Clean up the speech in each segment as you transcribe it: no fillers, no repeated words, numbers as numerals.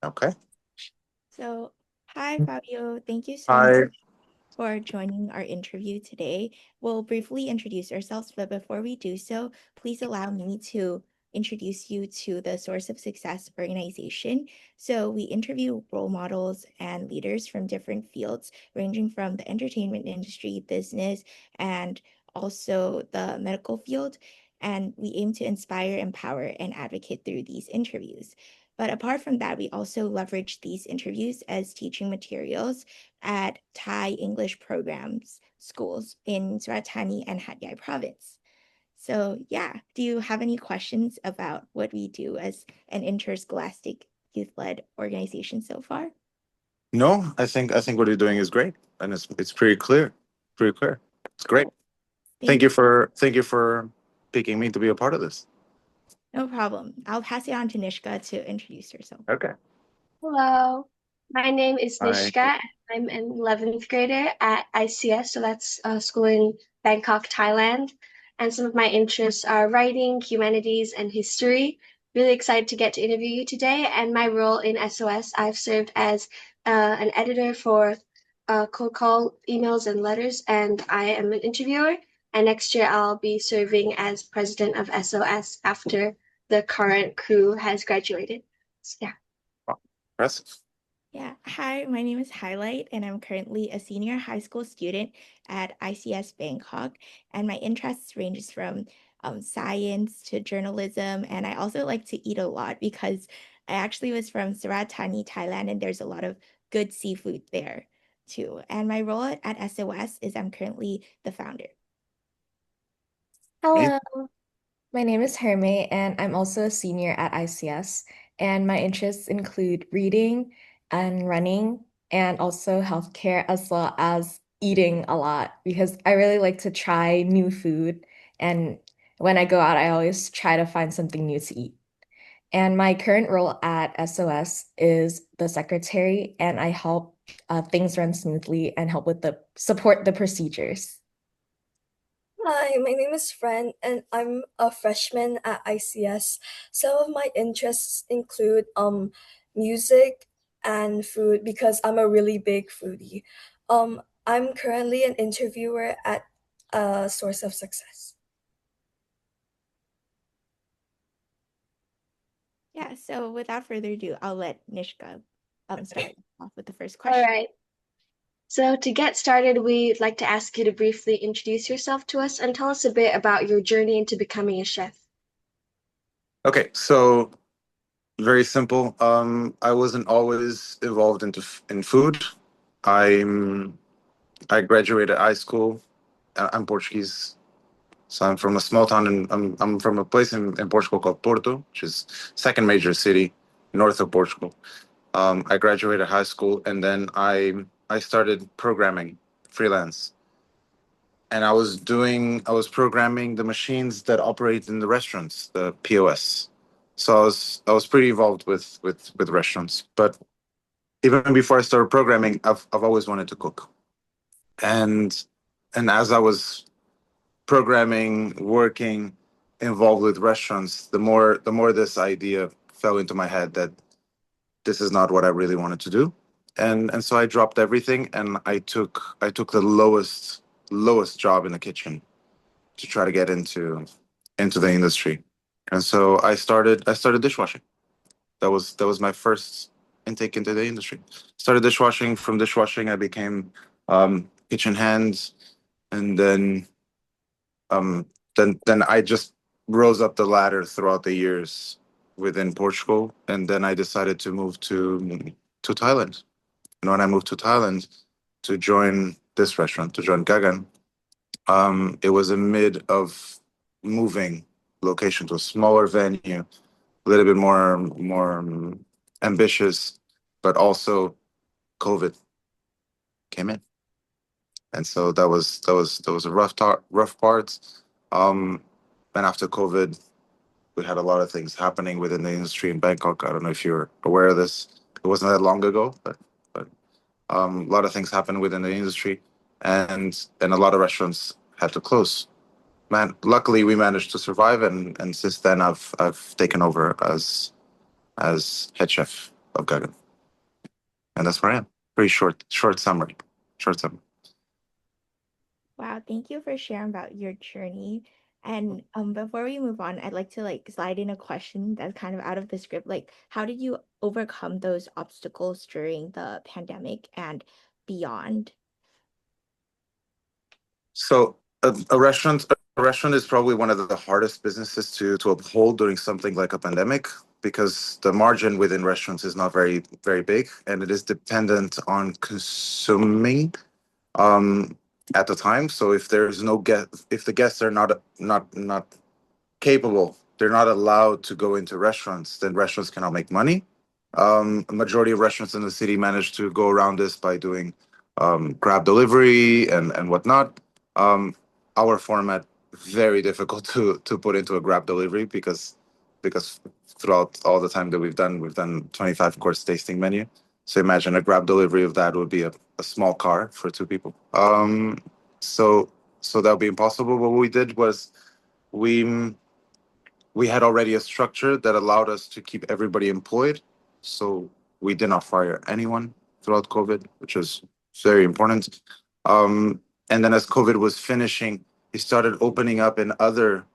Okay. So, hi, Fabio. Thank you so much Hi. for joining our interview today. We'll briefly introduce ourselves, but before we do so, please allow me to introduce you to the Source of Success organization. So, we interview role models and leaders from different fields, ranging from the entertainment industry, business, and also the medical field. And we aim to inspire, empower, and advocate through these interviews. But apart from that, we also leverage these interviews as teaching materials at Thai English programs schools in Surat and Hat Yai province. So yeah, do you have any questions about what we do as an interscholastic youth-led organization so far? No, I think what you're doing is great, and it's pretty clear. Pretty clear. It's great. Thank you. Thank you for picking me to be a part of this. No problem. I'll pass it on to Nishka to introduce herself. Okay. Hello, my name is Hi. Nishka. I'm an 11th grader at ICS, so that's a school in Bangkok, Thailand. And some of my interests are writing, humanities, and history. Really excited to get to interview you today. And my role in SOS, I've served as an editor for cold call emails and letters, and I am an interviewer. And next year, I'll be serving as president of SOS after the current crew has graduated. So, yeah. Wow. Impressive. Yeah, hi, my name is Highlight, and I'm currently a senior high school student at ICS Bangkok. And my interests ranges from science to journalism, and I also like to eat a lot because I actually was from Surat Thailand, and there's a lot of good seafood there too. And my role at SOS is I'm currently the founder. Me? Hello, my name is Herme, and I'm also a senior at ICS. And my interests include reading and running, and also healthcare, as well as eating a lot, because I really like to try new food. And when I go out, I always try to find something new to eat. And my current role at SOS is the secretary, and I help things run smoothly and help with the support the procedures. Hi, my name is Fran, and I'm a freshman at ICS. Some of my interests include music and food because I'm a really big foodie. I'm currently an interviewer at a Source of Success. Yeah, so without further ado, I'll let Nishka start off with the first All question. right. So to get started, we'd like to ask you to briefly introduce yourself to us and tell us a bit about your journey into becoming a chef. Okay. So very simple. I wasn't always involved in food. I'm I graduated high school. I'm Portuguese. So I'm from a small town, and I'm from a place in Portugal called Porto, which is second major city north of Portugal. I graduated high school, and then I started programming freelance, and I was programming the machines that operate in the restaurants, the POS. So I was pretty involved with restaurants. But even before I started programming, I've always wanted to cook, and as I was programming, working, involved with restaurants, the more this idea fell into my head that this is not what I really wanted to do. And so I dropped everything, and I took the lowest job in the kitchen to try to get into the industry. And so I started dishwashing. That was my first intake into the industry. Started dishwashing. From dishwashing I became kitchen hands, and then I just rose up the ladder throughout the years within Portugal, and then I decided to move to Thailand. And when I moved to Thailand to join this restaurant, to join Gagan, it was a mid of moving location to a smaller venue, a little bit more ambitious, but also COVID came in, and so that was a rough part. Um, and after COVID, we had a lot of things happening within the industry in Bangkok. I don't know if you're aware of this. It wasn't that long ago, but a lot of things happened within the industry, and a lot of restaurants had to close. Man, luckily we managed to survive, and since then I've taken over as head chef of Gagan. And that's where I am. Pretty short summary. Short summary. Wow, thank you for sharing about your journey. And before we move on, I'd like to like slide in a question that's kind of out of the script. Like, how did you overcome those obstacles during the pandemic and beyond? So a restaurant is probably one of the hardest businesses to uphold during something like a pandemic because the margin within restaurants is not very big and it is dependent on consuming um at the time. So if there's no guest, if the guests are not capable, they're not allowed to go into restaurants, then restaurants cannot make money. A majority of restaurants in the city manage to go around this by doing grab delivery and whatnot. Um, our format very difficult to put into a grab delivery because throughout all the time that we've done 25 course tasting menu. So imagine a grab delivery of that would be a small car for two people. So so that would be impossible. What we did was we we had already a structure that allowed us to keep everybody employed. So we did not fire anyone throughout COVID, which is very important. Um, and then as COVID was finishing, he started opening up in other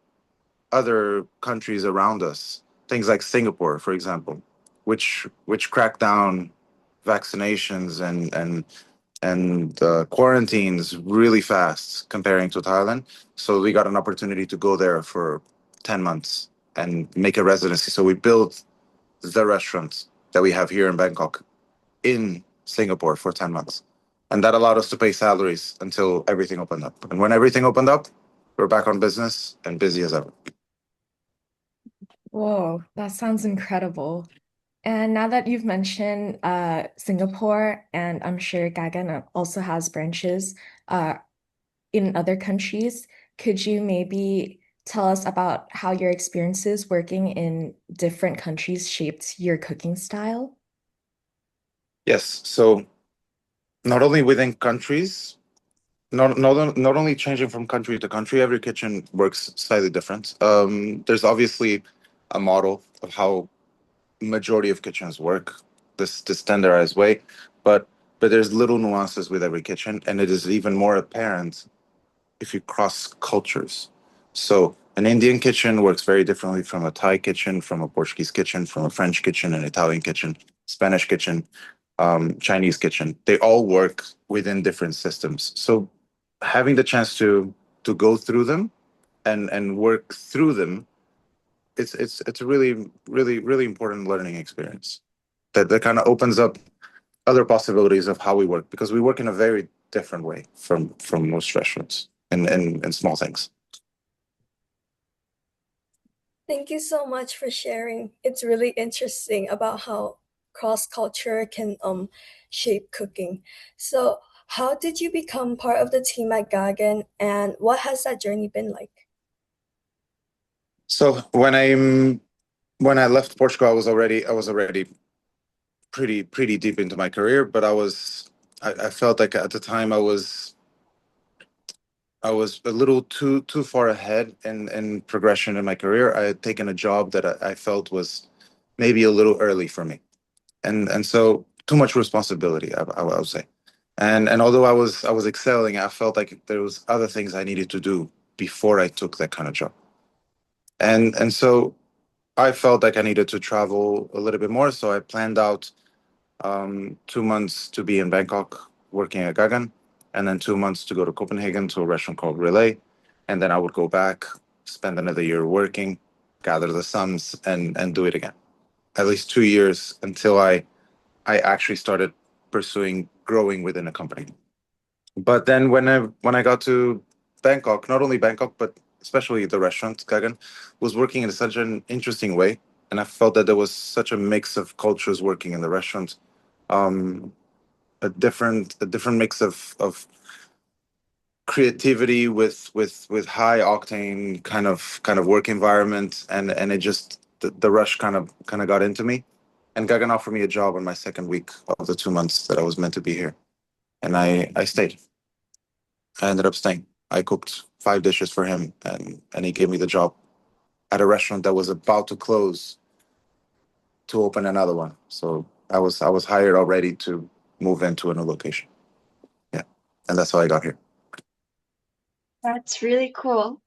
countries around us. Things like Singapore, for example, which cracked down vaccinations and quarantines really fast comparing to Thailand. So we got an opportunity to go there for 10 months and make a residency. So we built the restaurant that we have here in Bangkok in Singapore for 10 months. And that allowed us to pay salaries until everything opened up. And when everything opened up, we're back on business and busy as ever. Whoa, that sounds incredible. And now that you've mentioned Singapore, and I'm sure Gagan also has branches in other countries, could you maybe tell us about how your experiences working in different countries shaped your cooking style? Yes. So not only within countries, not only changing from country to country, every kitchen works slightly different. There's obviously a model of how majority of kitchens work, the standardized way, but there's little nuances with every kitchen, and it is even more apparent if you cross cultures. So an Indian kitchen works very differently from a Thai kitchen, from a Portuguese kitchen, from a French kitchen, an Italian kitchen, Spanish kitchen, Chinese kitchen. They all work within different systems. So having the chance to go through them and work through them, it's a really important learning experience that kind of opens up other possibilities of how we work because we work in a very different way from most restaurants and small things. Thank you so much for sharing. It's really interesting about how cross culture can shape cooking. So, how did you become part of the team at Gagan, and what has that journey been like? So when I left Portugal, I was already pretty deep into my career, but I felt like at the time I was a little too far ahead in progression in my career. I had taken a job that I felt was maybe a little early for me, and so too much responsibility, I would say. And although I was excelling, I felt like there was other things I needed to do before I took that kind of job. And so I felt like I needed to travel a little bit more. So I planned out 2 months to be in Bangkok working at Gagan, and then 2 months to go to Copenhagen to a restaurant called Relay. And then I would go back, spend another year working, gather the sums, and do it again. At least 2 years until I actually started pursuing growing within a company. But then when I got to Bangkok, not only Bangkok, but especially the restaurant, Gagan, was working in such an interesting way. And I felt that there was such a mix of cultures working in the restaurant. Um, a different mix of creativity with high octane kind of work environment and it just the rush kind of got into me. And Gagan offered me a job on my second week of the 2 months that I was meant to be here. And I stayed. I ended up staying. I cooked 5 dishes for him, and he gave me the job at a restaurant that was about to close to open another one. So I was hired already to move into a new location. Yeah, and that's how I got here. That's really cool.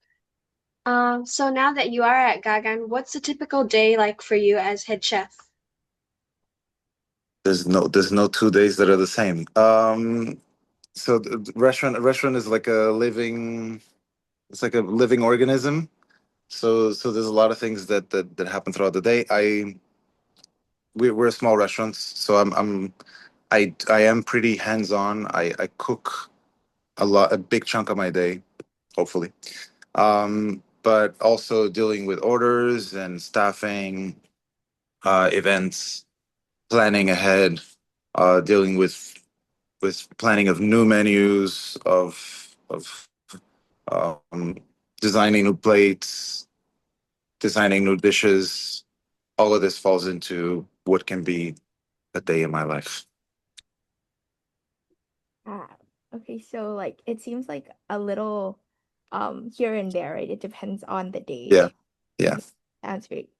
So now that you are at Gagan, what's a typical day like for you as head chef? There's no 2 days that are the same. So the restaurant is like a living, it's like a living organism. So there's a lot of things that happen throughout the day. We're a small restaurant, so I am pretty hands on. I cook a big chunk of my day, hopefully. But also dealing with orders and staffing, events, planning ahead, dealing with planning of new menus, of um, designing new plates, designing new dishes. All of this falls into what can be a day in my life. Ah, okay, so like it seems like a little here and there, right? It depends on the day. Yeah, yeah. Sounds great.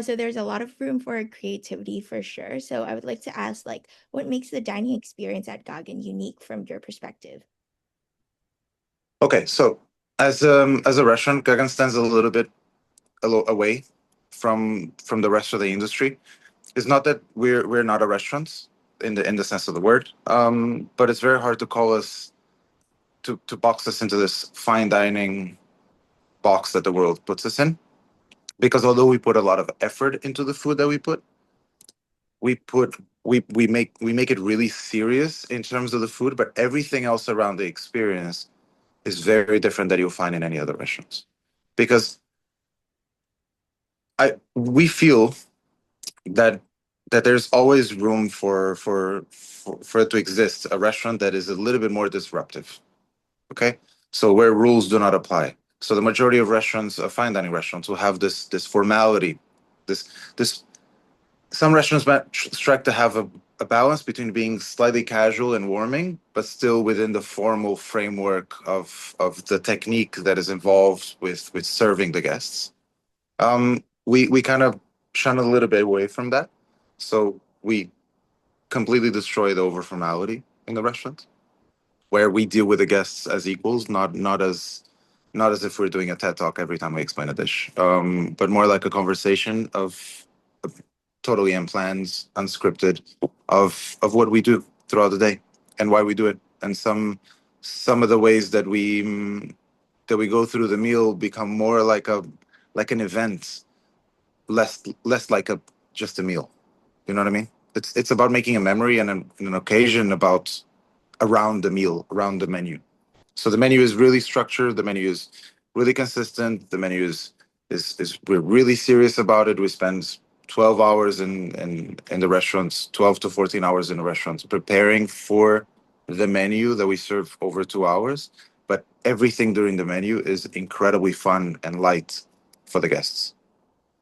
So there's a lot of room for creativity for sure. So I would like to ask, like, what makes the dining experience at Gagan unique from your perspective? Okay, so as a restaurant, Gagan stands a little away from the rest of the industry. It's not that we're not a restaurant in the sense of the word, but it's very hard to call us to box us into this fine dining box that the world puts us in. Because although we put a lot of effort into the food that we put we make it really serious in terms of the food, but everything else around the experience is very different that you'll find in any other restaurants. Because we feel that there's always room for it to exist, a restaurant that is a little bit more disruptive. Okay, so where rules do not apply. So the majority of restaurants, fine dining restaurants, will have this formality, this some restaurants might strike to have a balance between being slightly casual and warming, but still within the formal framework of the technique that is involved with serving the guests. We kind of shun a little bit away from that, so we completely destroy the over formality in the restaurant, where we deal with the guests as equals, not as if we're doing a TED talk every time we explain a dish, but more like a conversation of totally unplanned, unscripted, of what we do throughout the day and why we do it, and some of the ways that we go through the meal become more like an event, less like a just a meal. You know what I mean? It's about making a memory and an occasion about around the meal, around the menu. So the menu is really structured. The menu is really consistent. The menu is we're really serious about it. We spend 12 hours in the restaurants, 12 to 14 hours in the restaurants preparing for the menu that we serve over 2 hours. But everything during the menu is incredibly fun and light for the guests,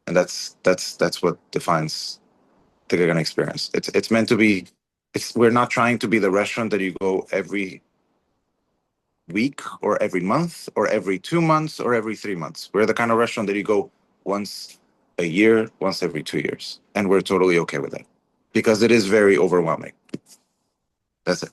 and that's what defines the Gagan experience. It's meant to be. We're not trying to be the restaurant that you go every week or every month or every 2 months or every 3 months. We're the kind of restaurant that you go once a year, once every 2 years, and we're totally okay with that because it is very overwhelming. That's it.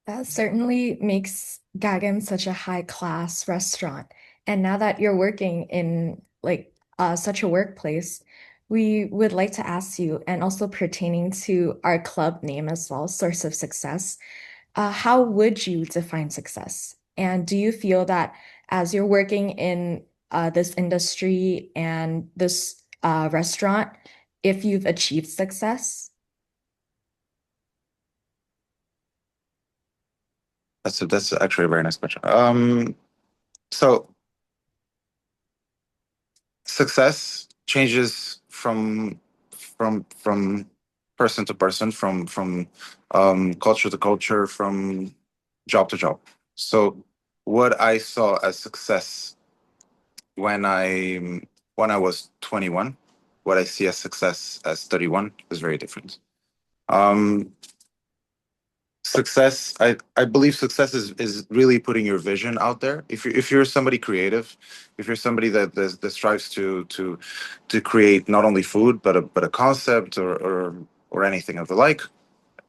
That certainly makes Gagan such a high class restaurant. And now that you're working in like such a workplace, we would like to ask you, and also pertaining to our club name as well, Source of Success, how would you define success? And do you feel that as you're working in this industry and this restaurant, if you've achieved success? That's actually a very nice question. So success changes from person to person, from culture to culture, from job to job. So what I saw as success when I was 21, what I see as success as 31 is very different. Um, success, I believe success is really putting your vision out there. If you're somebody creative, if you're somebody that strives to create not only food but a concept or anything of the like,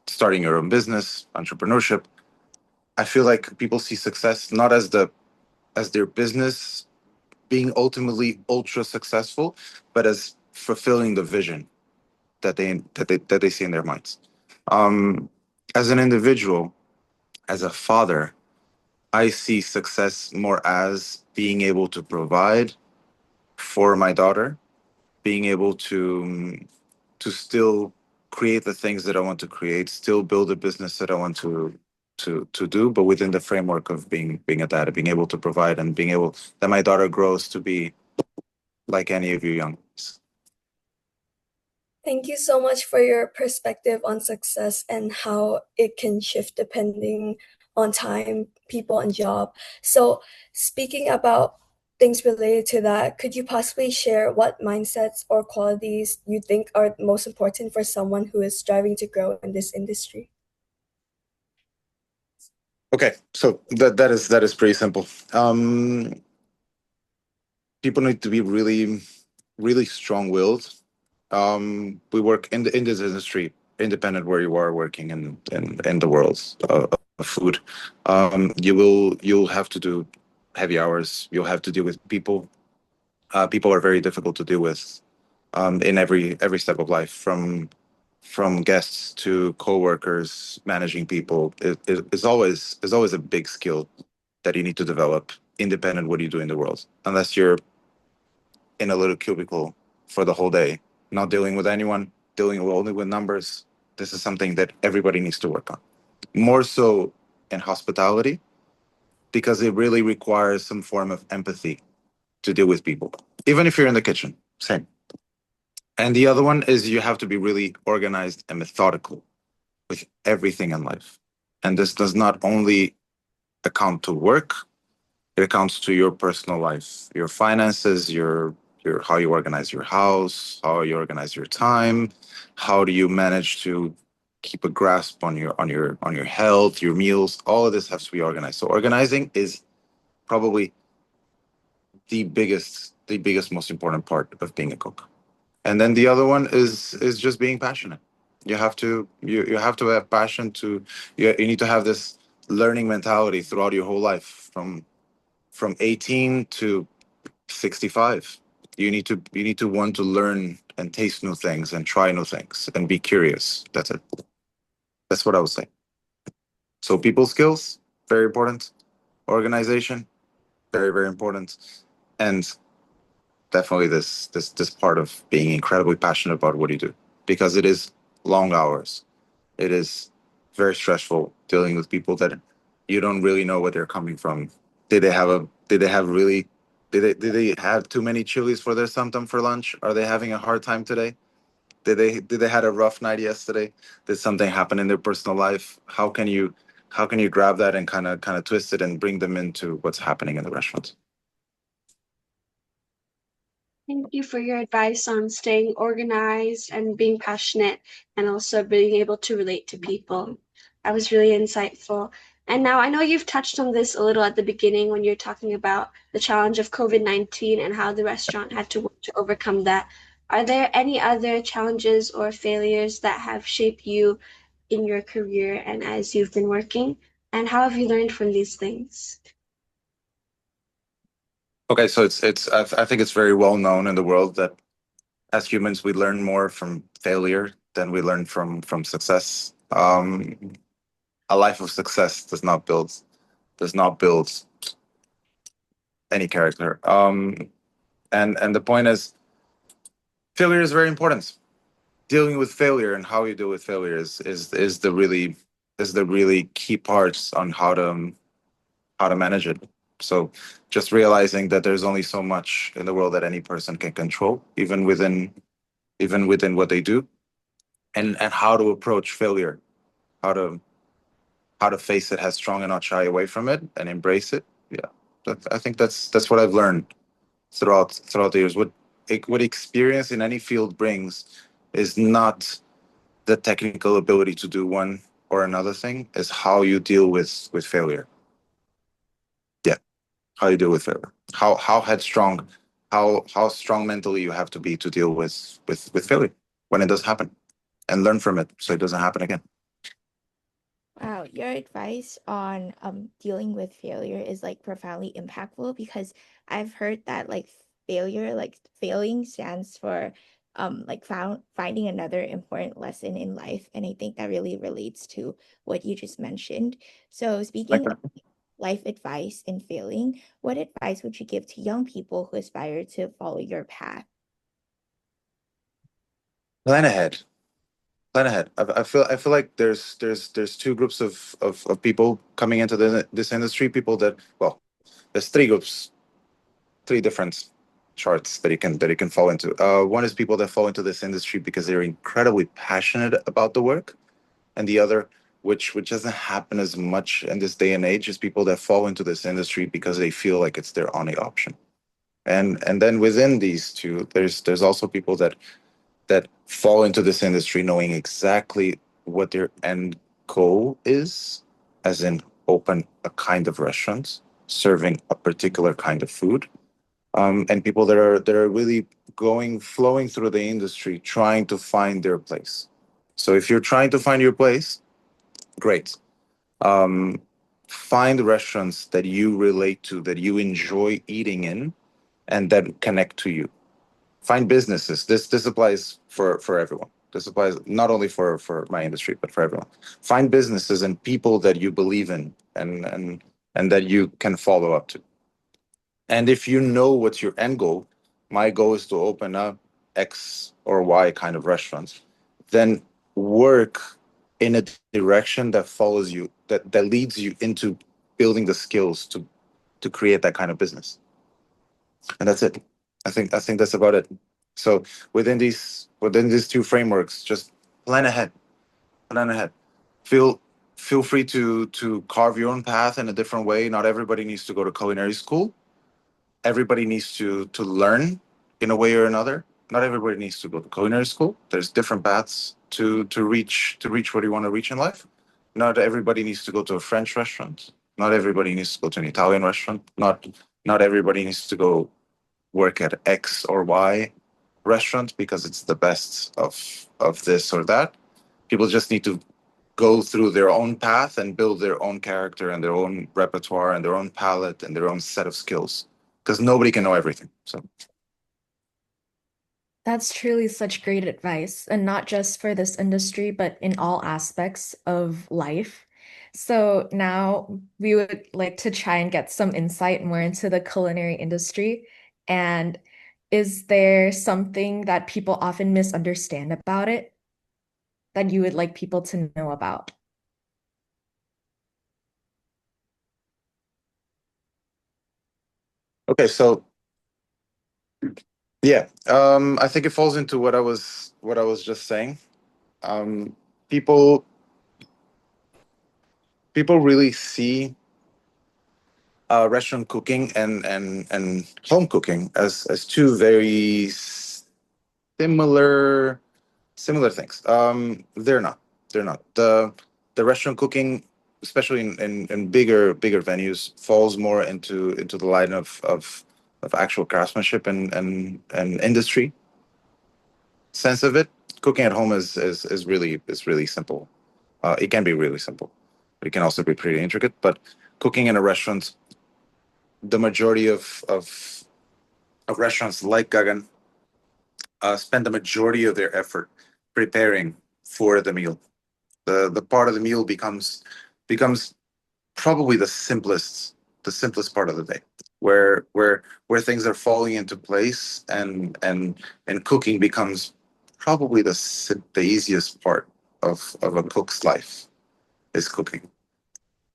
starting your own business, entrepreneurship, I feel like people see success not as their business being ultimately ultra successful, but as fulfilling the vision that they see in their minds. Um, as an individual, as a father, I see success more as being able to provide for my daughter, being able to still create the things that I want to create, still build a business that I want to do, but within the framework of being a dad, being able to provide and being able that my daughter grows to be like any of you young ones. Thank you so much for your perspective on success and how it can shift depending on time, people, and job. So, speaking about things related to that, could you possibly share what mindsets or qualities you think are most important for someone who is striving to grow in this industry? Okay, so that is pretty simple. People need to be really, really strong-willed. We work in this industry, independent where you are working in the world of food. You'll have to do heavy hours. You'll have to deal with people. People are very difficult to deal with in every step of life, from guests to coworkers, managing people. It's always a big skill that you need to develop, independent what you do in the world. Unless you're in a little cubicle for the whole day, not dealing with anyone, dealing only with numbers. This is something that everybody needs to work on. More so in hospitality, because it really requires some form of empathy to deal with people, even if you're in the kitchen. Same. And the other one is you have to be really organized and methodical with everything in life. And this does not only account to work, it accounts to your personal life, your finances, your how you organize your house, how you organize your time, how do you manage to keep a grasp on your health, your meals. All of this has to be organized. So organizing is probably the biggest most important part of being a cook. And then the other one is just being passionate. You have to have passion to you need to have this learning mentality throughout your whole life, from 18 to 65. You need to want to learn and taste new things and try new things and be curious. That's it. That's what I would say. So people skills, very important. Organization, very, very important. And definitely this part of being incredibly passionate about what you do, because it is long hours. It is very stressful dealing with people that you don't really know where they're coming from. Did they have too many chilies for their something for lunch? Are they having a hard time today? Did they had a rough night yesterday? Did something happen in their personal life? How can you grab that and kind of twist it and bring them into what's happening in the restaurant? Thank you for your advice on staying organized and being passionate and also being able to relate to people. That was really insightful. And now I know you've touched on this a little at the beginning when you're talking about the challenge of COVID-19 and how the restaurant had to work to overcome that. Are there any other challenges or failures that have shaped you in your career and as you've been working? And how have you learned from these things? Okay, so I think it's very well known in the world that as humans we learn more from failure than we learn from success. A life of success does not build any character. And the point is, failure is very important. Dealing with failure and how you deal with failure is the really key parts on how to manage it. So just realizing that there's only so much in the world that any person can control, even within what they do, and how to approach failure, how to face it headstrong and not shy away from it and embrace it. Yeah, I think that's what I've learned throughout the years. What experience in any field brings is not the technical ability to do one, or another thing is how you deal with failure. Yeah, how you deal with failure. How headstrong, how strong mentally you have to be to deal with failure when it does happen, and learn from it so it doesn't happen again. Wow, your advice on dealing with failure is like profoundly impactful because I've heard that like failure, like failing stands for like finding another important lesson in life. And I think that really relates to what you just mentioned. So Like speaking of that. life advice and failing, what advice would you give to young people who aspire to follow your path? Plan ahead. Plan ahead. I feel like there's two groups of people coming into this industry. People that, well, there's three groups, three different charts that you can fall into. One is people that fall into this industry because they're incredibly passionate about the work, and the other, which doesn't happen as much in this day and age, is people that fall into this industry because they feel like it's their only option. And then within these two, there's also people that fall into this industry knowing exactly what their end goal is, as in open a kind of restaurant serving a particular kind of food, and people that are really flowing through the industry trying to find their place. So if you're trying to find your place, great. Um, find restaurants that you relate to, that you enjoy eating in, and that connect to you. Find businesses. This applies for everyone. This applies not only for my industry, but for everyone. Find businesses and people that you believe in, and that you can follow up to. And if you know what's your end goal, my goal is to open up X or Y kind of restaurants, then work in a direction that follows you, that leads you into building the skills to create that kind of business. And that's it. I think that's about it. So within these two frameworks, just plan ahead. Plan ahead. Feel feel free to carve your own path in a different way. Not everybody needs to go to culinary school. Everybody needs to learn in a way or another. Not everybody needs to go to culinary school. There's different paths to reach what you want to reach in life. Not everybody needs to go to a French restaurant. Not everybody needs to go to an Italian restaurant. Not everybody needs to go work at X or Y restaurant because it's the best of this or that. People just need to go through their own path and build their own character and their own repertoire and their own palette and their own set of skills, because nobody can know everything. So That's truly such great advice, and not just for this industry, but in all aspects of life. So now we would like to try and get some insight more into the culinary industry. And is there something that people often misunderstand about it that you would like people to know about? okay, so yeah, I think it falls into what I was just saying. Um, people people really see restaurant cooking and home cooking as two very similar similar things. They're not. They're not. The restaurant cooking, especially in bigger venues, falls more into the line of actual craftsmanship and industry sense of it. Cooking at home is really simple. It can be really simple, but it can also be pretty intricate. But cooking in a restaurant, the majority of restaurants like Gagan spend the majority of their effort preparing for the meal. The part of the meal becomes probably the simplest part of the day, where things are falling into place, and cooking becomes probably the easiest part of a cook's life is cooking.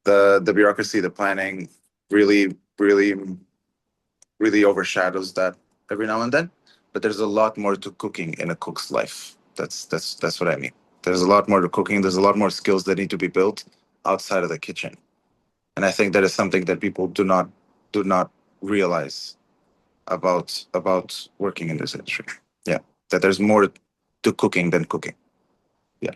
The bureaucracy, the planning, really really overshadows that every now and then. But there's a lot more to cooking in a cook's life. That's what I mean. There's a lot more to cooking. There's a lot more skills that need to be built outside of the kitchen, and I think that is something that people do not realize about working in this industry. Yeah, that there's more to cooking than cooking. Yeah.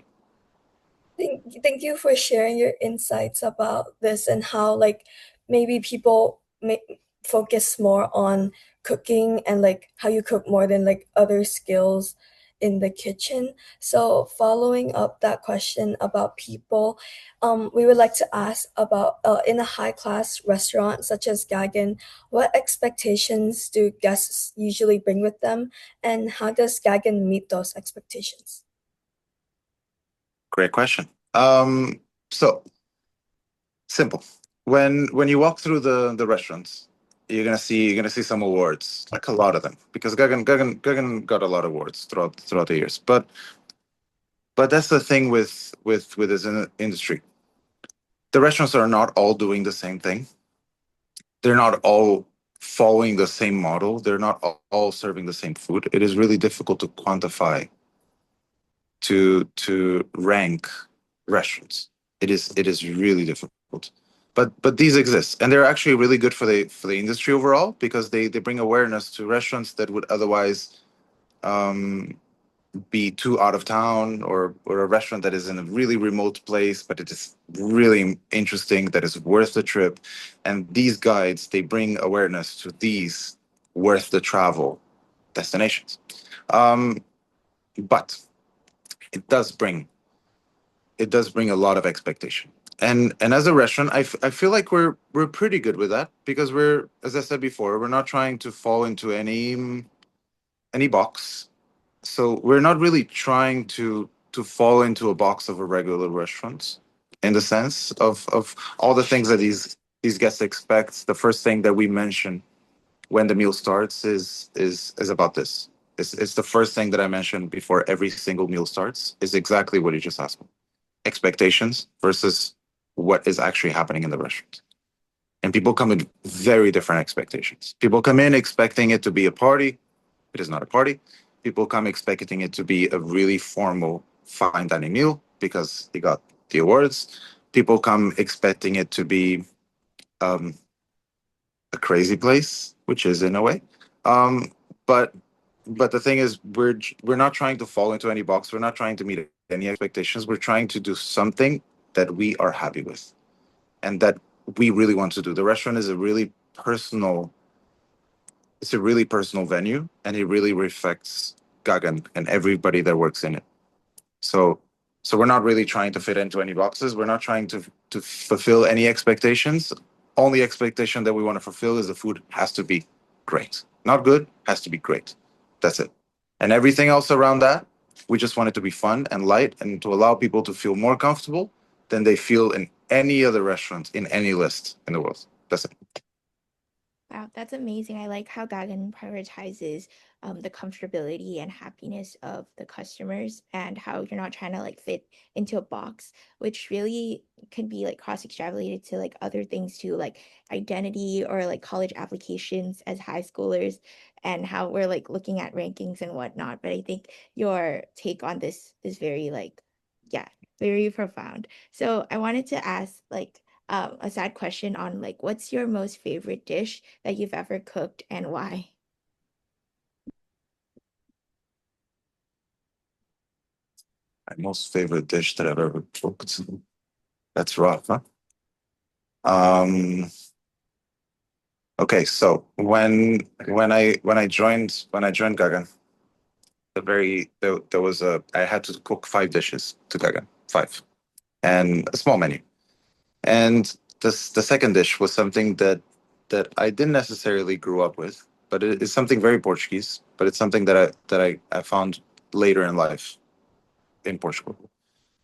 Thank you for sharing your insights about this and how like maybe people may focus more on cooking and like how you cook more than like other skills in the kitchen. So following up that question about people, we would like to ask about in a high class restaurant such as Gagan, what expectations do guests usually bring with them, and how does Gagan meet those expectations? Great question. So simple. When you walk through the restaurants, you're gonna see some awards, like a lot of them, because Gagan got a lot of awards throughout the years. But that's the thing with this industry. The restaurants are not all doing the same thing. They're not all following the same model. They're not all serving the same food. It is really difficult to quantify, to rank restaurants. It is really difficult. But these exist, and they're actually really good for the industry overall, because they bring awareness to restaurants that would otherwise um, be too out of town, or a restaurant that is in a really remote place, but it is really interesting, that is worth the trip. And these guides, they bring awareness to these worth the travel destinations. Um, but it does bring a lot of expectation. And as a restaurant, I feel like we're pretty good with that, because we're, as I said before, we're not trying to fall into any box. So we're not really trying to fall into a box of a regular restaurant, in the sense of all the things that these guests expect. The first thing that we mention when the meal starts is about this. It's the first thing that I mentioned before every single meal starts, is exactly what you just asked me. Expectations versus what is actually happening in the restaurant. And people come with very different expectations. People come in expecting it to be a party. It is not a party. People come expecting it to be a really formal fine dining meal, because they got the awards. People come expecting it to be um, a crazy place, which is in a way. Um, but but the thing is, we're not trying to fall into any box. We're not trying to meet any expectations. We're trying to do something that we are happy with, and that we really want to do. The restaurant is a really personal. It's a really personal venue, and it really reflects Gagan and everybody that works in it. So we're not really trying to fit into any boxes. We're not trying to fulfill any expectations. Only expectation that we want to fulfill is the food has to be great. Not good, has to be great. That's it. And everything else around that, we just want it to be fun and light, and to allow people to feel more comfortable than they feel in any other restaurant in any list in the world. That's it. Wow, that's amazing. I like how Gagan prioritizes the comfortability and happiness of the customers, and how you're not trying to like fit into a box, which really can be like cross extrapolated to like other things too, like identity or like college applications as high schoolers, and how we're like looking at rankings and whatnot. But I think your take on this is very like, yeah, very profound. So I wanted to ask like a sad question on like what's your most favorite dish that you've ever cooked and why? My most favorite dish that I've ever cooked. That's rough, huh? Um, okay, so when I joined Gagan, there was a I had to cook 5 dishes to Gagan, 5, and a small menu. And the second dish was something that I didn't necessarily grew up with, but it is something very Portuguese. But it's something that I found later in life in Portugal,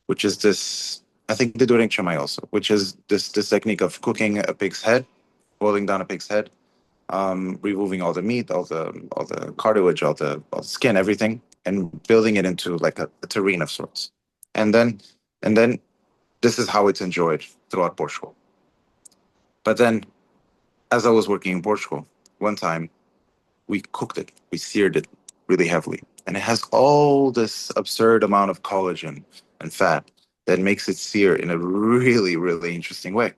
which is this. I think they do it in Chamay also, which is this technique of cooking a pig's head, boiling down a pig's head, removing all the meat, all the cartilage, all the skin, everything, and building it into like a terrine of sorts. And then this is how it's enjoyed throughout Portugal. But then, as I was working in Portugal, one time we cooked it, we seared it really heavily, and it has all this absurd amount of collagen and fat that makes it sear in a really, really interesting way.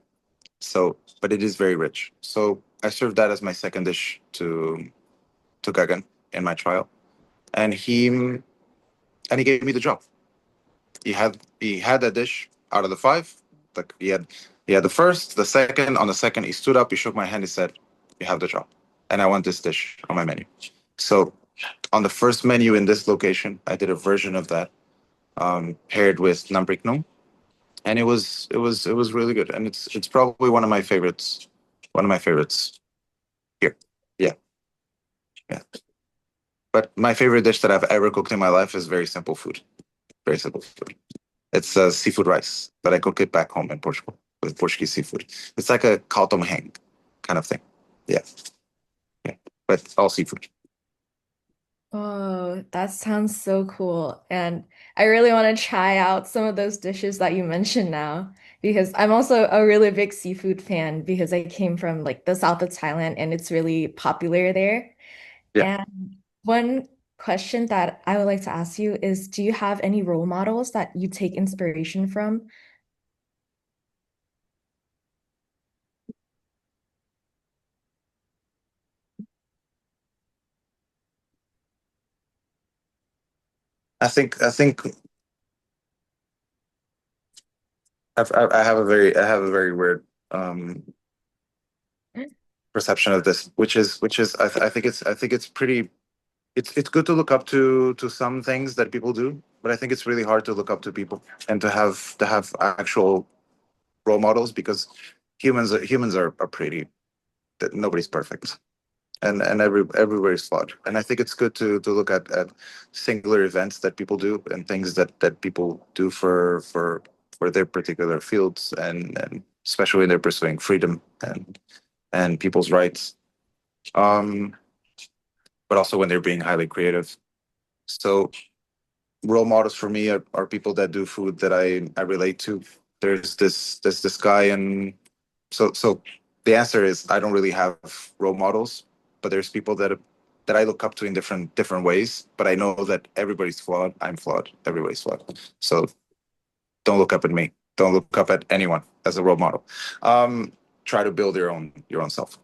So, but it is very rich. So I served that as my second dish to Gagan in my trial, and he gave me the job. he had a dish out of the five. Like he had the first, the second. On the second, he stood up, he shook my hand, he said, "You have the job," and I want this dish on my menu. So on the first menu in this location, I did a version of that paired with Numbrick, and it was really good, and it's probably one of my favorites. One of my favorites here. Yeah, yeah. But my favorite dish that I've ever cooked in my life is very simple food. Very simple food. It's seafood rice, but I cook it back home in Portugal with Portuguese seafood. It's like a caldo hang kind of thing. Yeah, yeah. But all seafood. Oh, that sounds so cool. And I really want to try out some of those dishes that you mentioned now because I'm also a really big seafood fan because I came from like the south of Thailand and it's really popular there. Yeah. And one question that I would like to ask you is, do you have any role models that you take inspiration from? I think I have a very weird perception of this, which is I think it's pretty it's good to look up to some things that people do, but I think it's really hard to look up to people and to have actual role models because humans are pretty that nobody's perfect and everybody's flawed, and I think it's good to look at singular events that people do and things that people do for their particular fields and especially when they're pursuing freedom and people's rights, um but also when they're being highly creative. So role models for me are people that do food that I relate to. There's this guy, and so the answer is I don't really have role models, but there's people that I look up to in different ways. But I know that everybody's flawed. I'm flawed. Everybody's flawed. So don't look up at me. Don't look up at anyone as a role model. Try to build your own self.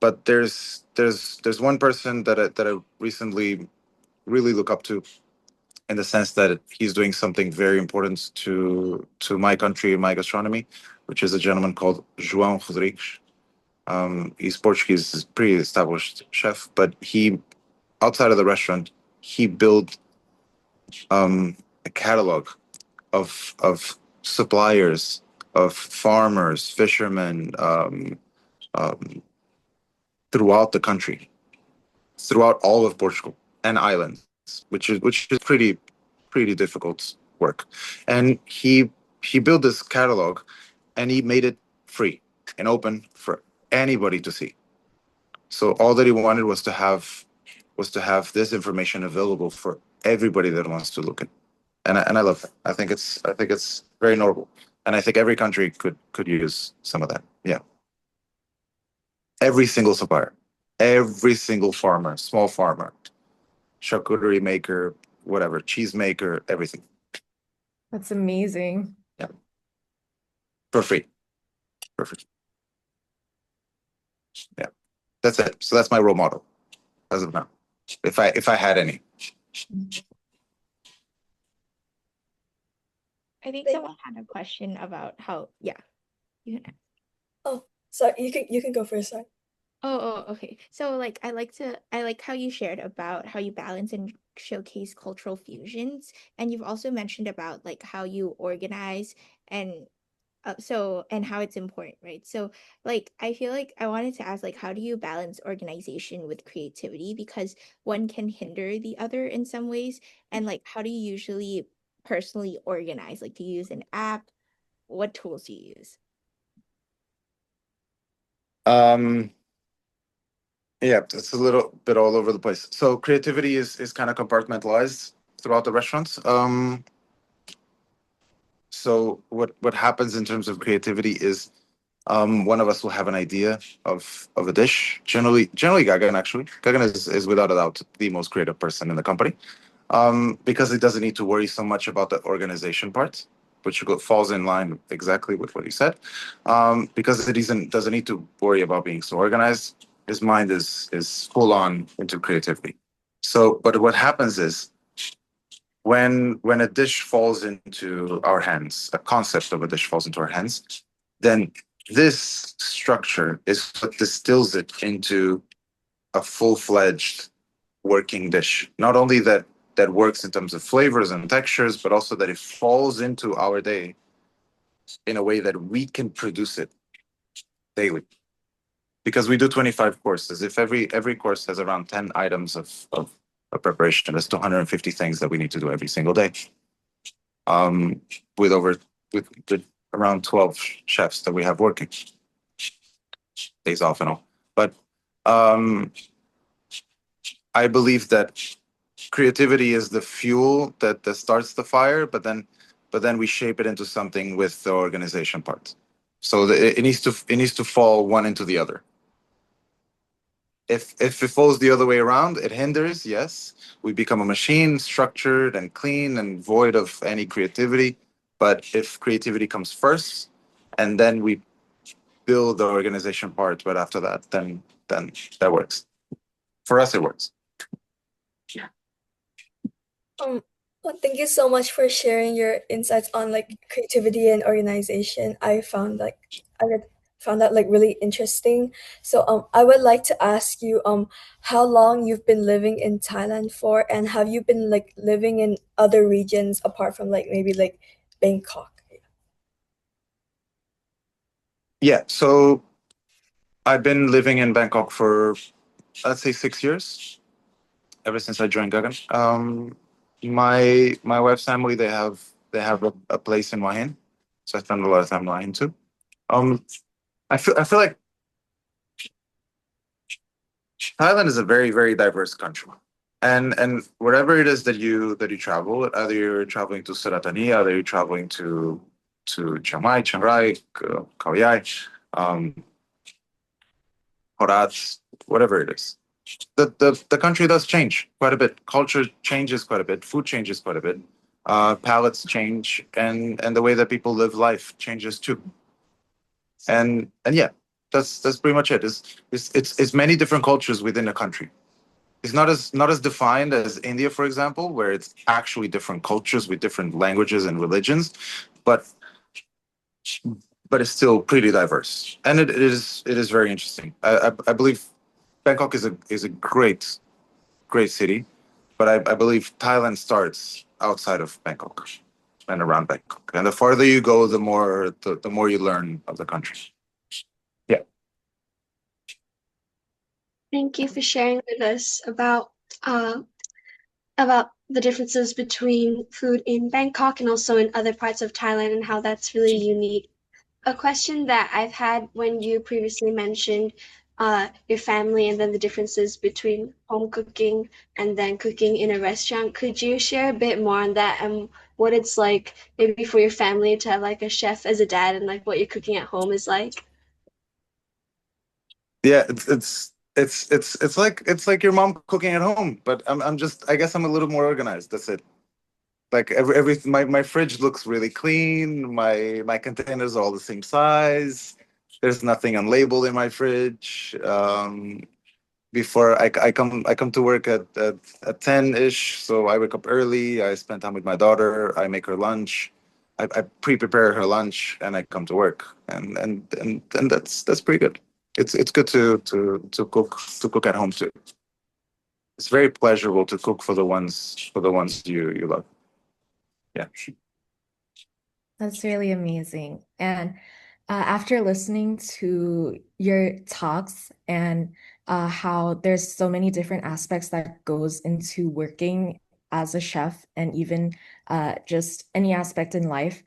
But there's one person that I recently really look up to in the sense that he's doing something very important to my country and my gastronomy, which is a gentleman called João Rodrigues. He's Portuguese, he's a pretty established chef, but he outside of the restaurant, he built a catalog of suppliers, of farmers, fishermen, um, throughout the country, throughout all of Portugal and islands, which is pretty difficult work. And he built this catalog, and he made it free and open for anybody to see. So all that he wanted was to have this information available for everybody that wants to look at. And I love that. I think it's very noble, and I think every country could use some of that. Yeah, every single supplier, every single farmer, small farmer, charcuterie maker, whatever, cheese maker, everything. That's amazing. Yeah, for free. Perfect. Yeah, that's it. So that's my role model as of now. If I had any. I think Thank- someone had a question about how, yeah, you can. Oh, sorry, you can go first, sorry. Okay. So like I like how you shared about how you balance and showcase cultural fusions, and you've also mentioned about like how you organize and and how it's important, right? So like I feel like I wanted to ask like how do you balance organization with creativity because one can hinder the other in some ways, and like how do you usually personally organize? Like do you use an app? What tools do you use? Um, yeah, it's a little bit all over the place. So creativity is kind of compartmentalized throughout the restaurants. So what happens in terms of creativity is one of us will have an idea of a dish. Generally Gagan actually. Gagan is without a doubt the most creative person in the company. Because he doesn't need to worry so much about the organization part, which falls in line exactly with what you said. Because it doesn't need to worry about being so organized. His mind is full on into creativity. So, but what happens is when a dish falls into our hands, a concept of a dish falls into our hands, then this structure is what distills it into a full-fledged working dish. Not only that works in terms of flavors and textures, but also that it falls into our day in a way that we can produce it daily. Because we do 25 courses. If every course has around 10 items of preparation, that's 250 things that we need to do every single day. Um, with around 12 chefs that we have working, days off and all. But I believe that creativity is the fuel that starts the fire, but then we shape it into something with the organization part. So it needs to fall one into the other. If it falls the other way around, it hinders. Yes, we become a machine, structured and clean and void of any creativity. But if creativity comes first, and then we build the organization part, but after that, then that works. For us, it works. Well, thank you so much for sharing your insights on like creativity and organization. I found that like really interesting. So I would like to ask you how long you've been living in Thailand for, and have you been like living in other regions apart from like maybe like Bangkok? Yeah, so I've been living in Bangkok for, let's say, 6 years, ever since I joined Gagan. My wife's family, they have a place in Hua Hin, so I spend a lot of time in Hua Hin too. I feel like Thailand is a very, very diverse country. And wherever it is that you travel, either you're traveling to Suratani, either you're traveling to Chiang Mai, Chiang Rai, Khao Yai, Horat, whatever it is. The country does change quite a bit. Culture changes quite a bit. Food changes quite a bit. Palates change, and the way that people live life changes too. And yeah, that's pretty much it. It's many different cultures within a country. It's not as defined as India, for example, where it's actually different cultures with different languages and religions, but it's still pretty diverse, and it is very interesting. I believe Bangkok is a great city, but I believe Thailand starts outside of Bangkok and around Bangkok, and the farther you go, the more you learn of the country. Yeah. Thank you for sharing with us about the differences between food in Bangkok and also in other parts of Thailand and how that's really unique. A question that I've had when you previously mentioned your family and then the differences between home cooking and then cooking in a restaurant. Could you share a bit more on that and what it's like maybe for your family to have like a chef as a dad and like what your cooking at home is like? Yeah, it's like your mom cooking at home, but I guess I'm a little more organized. That's it. Like my fridge looks really clean. My containers are all the same size. There's nothing unlabeled in my fridge. Before I come to work at 10-ish, so I wake up early. I spend time with my daughter. I make her lunch. I pre-prepare her lunch, and I come to work, and that's pretty good. It's good to cook at home too. It's very pleasurable to cook for the ones you love. Yeah. That's really amazing. And after listening to your talks and how there's so many different aspects that goes into working as a chef and even just any aspect in life,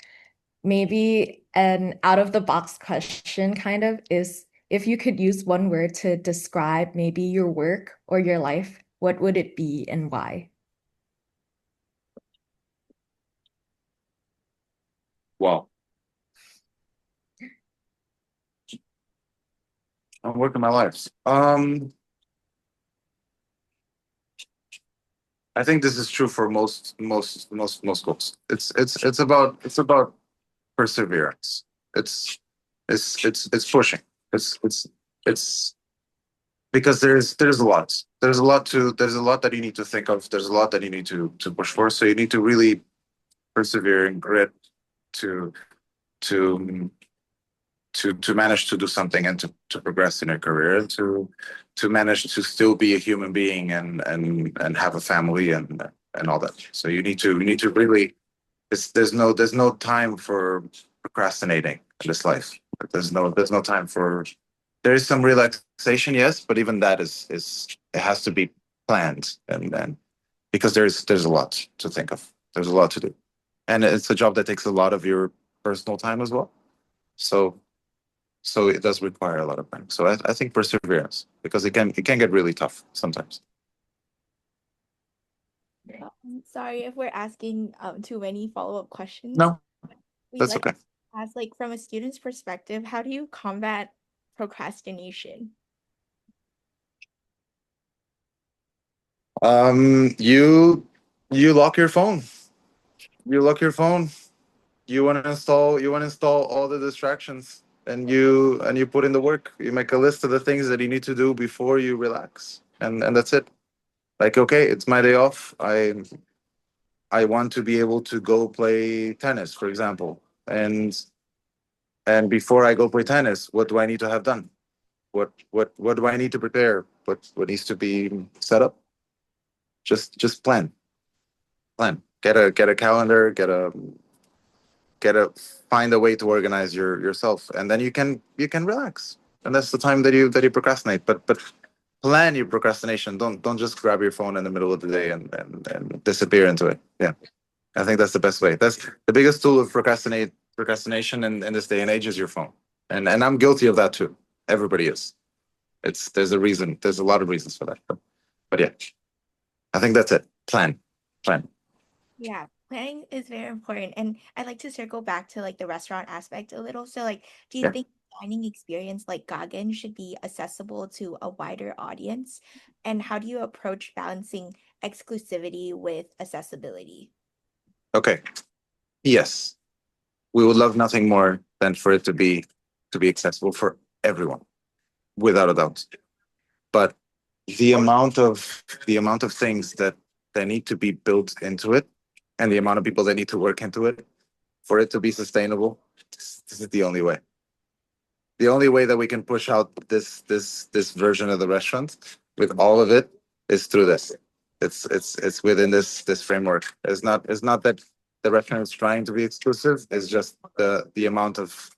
maybe an out of the box question kind of is if you could use one word to describe maybe your work or your life, what would it be and why? Wow. I'm working my life. I think this is true for most cooks. It's about perseverance. It's pushing. It's because there's a lot. There's a lot that you need to think of. There's a lot that you need to push for. So you need to really persevere and grit to to to manage to do something and to progress in your career and to manage to still be a human being and have a family and all that. So you need to really there's no time for procrastinating in this life. There's no time for there is some relaxation, yes, but even that is it has to be planned and because there's a lot to think of. There's a lot to do. And it's a job that takes a lot of your personal time as well. So so it does require a lot of time. So I think perseverance because it can get really tough sometimes. Sorry if we're asking too many follow-up questions. No, We'd that's like okay. to ask, like, from a student's perspective, how do you combat procrastination? You you lock your phone. You lock your phone. You want to install all the distractions and you put in the work. You make a list of the things that you need to do before you relax. And that's it. Like okay, it's my day off. I want to be able to go play tennis, for example. And before I go play tennis, what do I need to have done? What do I need to prepare? What needs to be set up? Just plan. Get a calendar. Get a find a way to organize yourself, and then you can relax. And that's the time that you procrastinate. But plan your procrastination. Don't just grab your phone in the middle of the day and disappear into it. Yeah, I think that's the best way. That's the biggest tool of procrastination in this day and age is your phone. And I'm guilty of that too. Everybody is. It's there's a reason. There's a lot of reasons for that. But yeah, I think that's it. Plan. Yeah, planning is very important. And I'd like to circle back to like the restaurant aspect a little. So like, do you Yeah. think dining experience like Gagan should be accessible to a wider audience? And how do you approach balancing exclusivity with accessibility? Okay. Yes, we would love nothing more than for it to be accessible for everyone, without a doubt. But the amount of things that need to be built into it, and the amount of people that need to work into it for it to be sustainable, this is the only way. The only way that we can push out this version of the restaurant with all of it is through this. It's within this framework. It's not that the restaurant is trying to be exclusive. It's just the amount of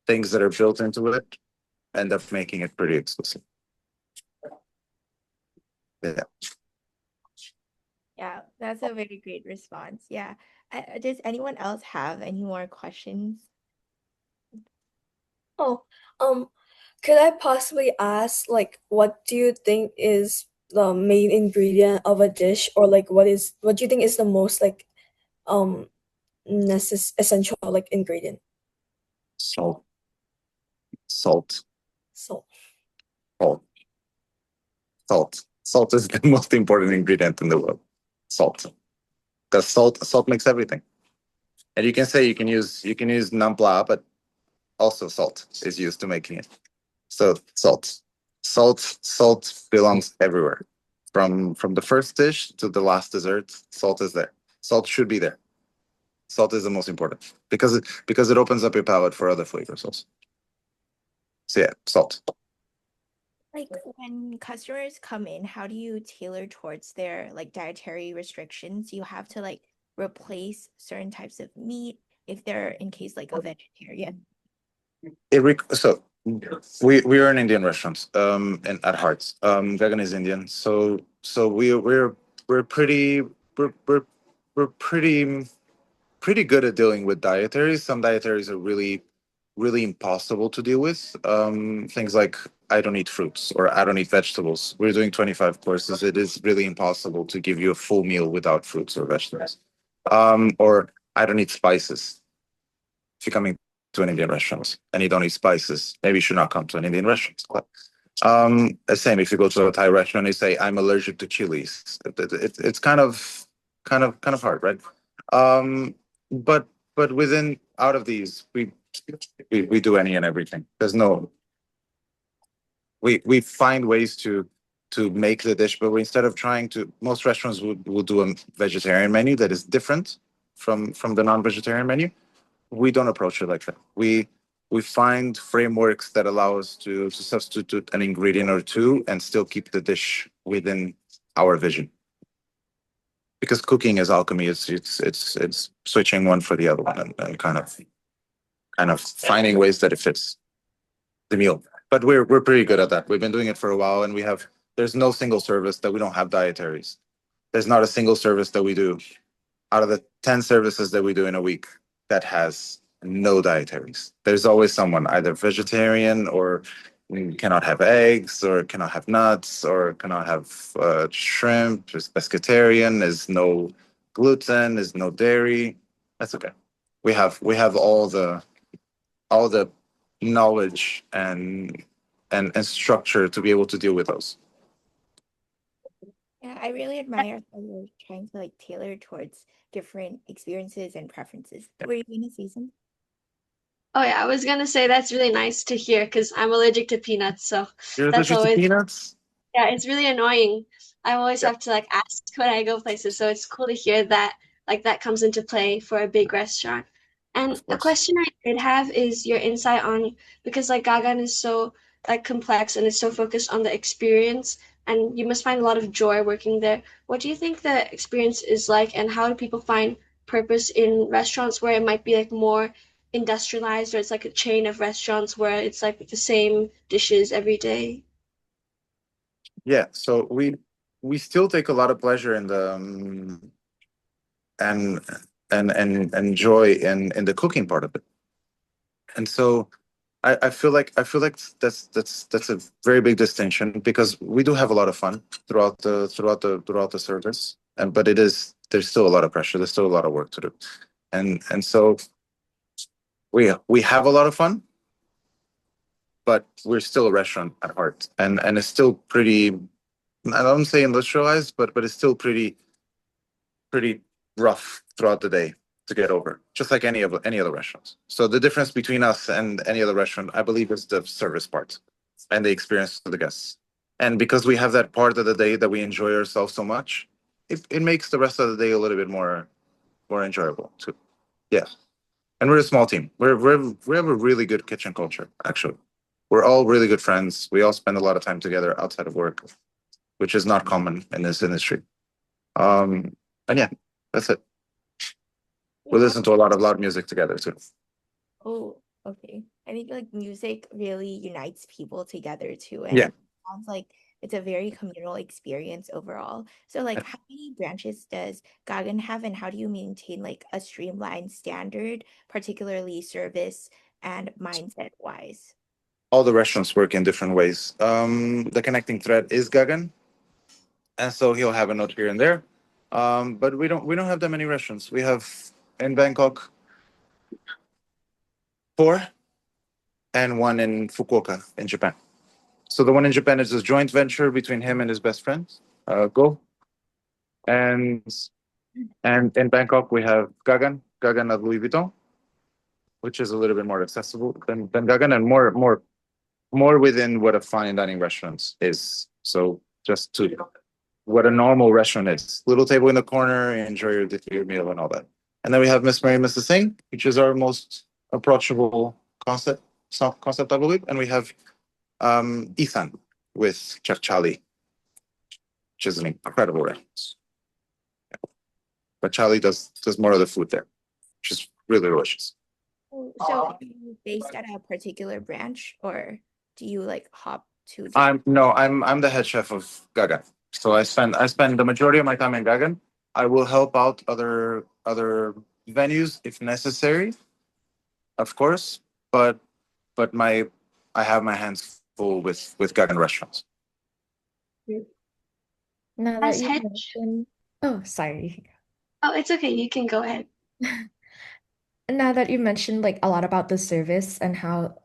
things that are built into it end up making it pretty exclusive. Yeah. Yeah, that's a very great response. Yeah. Does anyone else have any more questions? Oh, could I possibly ask, like, what do you think is the main ingredient of a dish, or like, what do you think is the most like um essential like ingredient? Salt, salt, So, salt, salt. Salt is the most important ingredient in the world. Salt, because salt makes everything. And you can say you can use nampla, but also salt is used to making it. So salt belongs everywhere. From the first dish to the last dessert, salt is there. Salt should be there. Salt is the most important because it opens up your palate for other flavors also. So yeah, salt. Like when customers come in, how do you tailor towards their like dietary restrictions? You have to like replace certain types of meat if they're in case like a vegetarian. So we are an Indian restaurant, and at heart, vegan is Indian. So we're pretty we're pretty good at dealing with dietaries. Some dietaries are really impossible to deal with. Things like I don't eat fruits or I don't eat vegetables. We're doing 25 courses. It is really impossible to give you a full meal without fruits or vegetables. Or I don't eat spices. If you're coming to an Indian restaurant and you don't eat spices, maybe you should not come to an Indian restaurant. But, the same if you go to a Thai restaurant and you say I'm allergic to chilies. It's kind of hard, right? Um, but within out of these, we do any and everything. There's no we find ways to make the dish, but instead of trying to, most restaurants will do a vegetarian menu that is different from the non-vegetarian menu. We don't approach it like that. We find frameworks that allow us to substitute an ingredient or two and still keep the dish within our vision. Because cooking is alchemy. It's switching one for the other one and kind of finding ways that it fits the meal. But we're pretty good at that. We've been doing it for a while, and there's no single service that we don't have dietaries. There's not a single service that we do out of the 10 services that we do in a week that has no dietaries. There's always someone either vegetarian or cannot have eggs or cannot have nuts or cannot have shrimp, is pescatarian, is no gluten, is no dairy. That's okay. We have all the knowledge and structure to be able to deal with those. Yeah, I really admire how you're trying to like tailor towards different experiences and preferences. Were you going to say something? Oh yeah, I was gonna say that's really nice to hear because I'm allergic to peanuts, so You're that's allergic to always peanuts? yeah, it's really annoying. I always Yeah, have to like ask when I go places, so it's cool to hear that like that comes into play for a big restaurant. And of a course. question I did have is your insight on because like Gagan is so like complex and is so focused on the experience, and you must find a lot of joy working there. What do you think the experience is like, and how do people find purpose in restaurants where it might be like more industrialized, or it's like a chain of restaurants where it's like the same dishes every day? Yeah, so we still take a lot of pleasure in the and and joy in the cooking part of it. And so I feel like that's a very big distinction because we do have a lot of fun throughout the service, and but there's still a lot of pressure. There's still a lot of work to do, and so we have a lot of fun, but we're still a restaurant at heart, and it's still pretty. I don't say industrialized, but it's still pretty rough throughout the day to get over, just like any other restaurants. So the difference between us and any other restaurant, I believe, is the service part and the experience for the guests. And because we have that part of the day that we enjoy ourselves so much, it makes the rest of the day a little bit more enjoyable too. Yeah. And we're a small team. We have a really good kitchen culture, actually. We're all really good friends. We all spend a lot of time together outside of work, which is not common in this industry. Um, and yeah, that's it. We Yeah. listen to a lot of loud music together too. Oh, okay. I think like music really unites people together too, and Yeah. it sounds like it's a very communal experience overall. So like how many branches does Gagan have, and how do you maintain like a streamlined standard, particularly service and mindset wise? All the restaurants work in different ways. The connecting thread is Gagan, and so he'll have a note here and there. But we don't have that many restaurants. We have in Bangkok four and one in Fukuoka in Japan. So the one in Japan is a joint venture between him and his best friend, Go. And and in Bangkok we have Gagan at Louis Vuitton, which is a little bit more accessible than Gagan and more within what a fine dining restaurant is. So just to what a normal restaurant is. Little table in the corner, enjoy your meal and all that. And then we have Miss Mary, Mrs. Singh, which is our most approachable concept, soft concept, I believe. And we have Ethan with Chef Charlie, which is an incredible restaurant. But Charlie does more of the food there, which is really delicious. Oh, so are you based at a particular branch, or do you like hop to different? I'm the head chef of Gagan. So I spend the majority of my time in Gagan. I will help out other venues if necessary, of course, but my I have my hands full with Gagan restaurants. Now that As you head, mentioned, oh, sorry. oh, it's okay. You can go ahead. Now that you mentioned like a lot about the service and how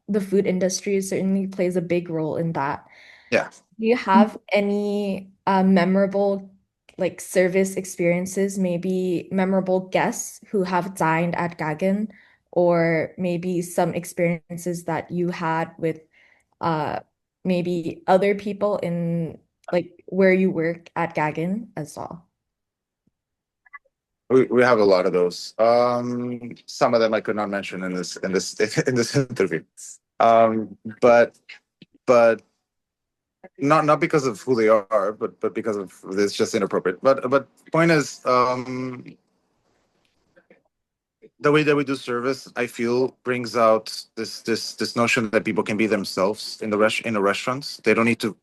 the food industry certainly plays a big role in that, Yeah. do you have any memorable like service experiences, maybe memorable guests who have dined at Gagan, or maybe some experiences that you had with uh maybe other people in like where you work at Gagan as well? We have a lot of those. Some of them I could not mention in this in this interview. Um, but but not because of who they are, but because of it's just inappropriate. But point is, the way that we do service, I feel, brings out this notion that people can be themselves in the restaurants. They don't need to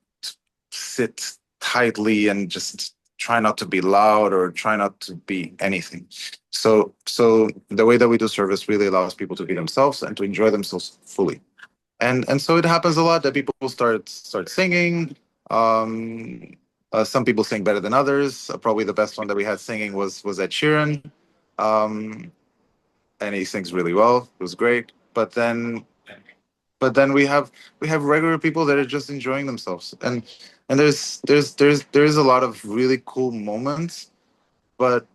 sit tightly and just try not to be loud or try not to be anything. So the way that we do service really allows people to be themselves and to enjoy themselves fully. And so it happens a lot that people start singing. Um, some people sing better than others. Probably the best one that we had singing was Ed Sheeran. Um, and he sings really well. It was great. But then we have regular people that are just enjoying themselves, and there's a lot of really cool moments. But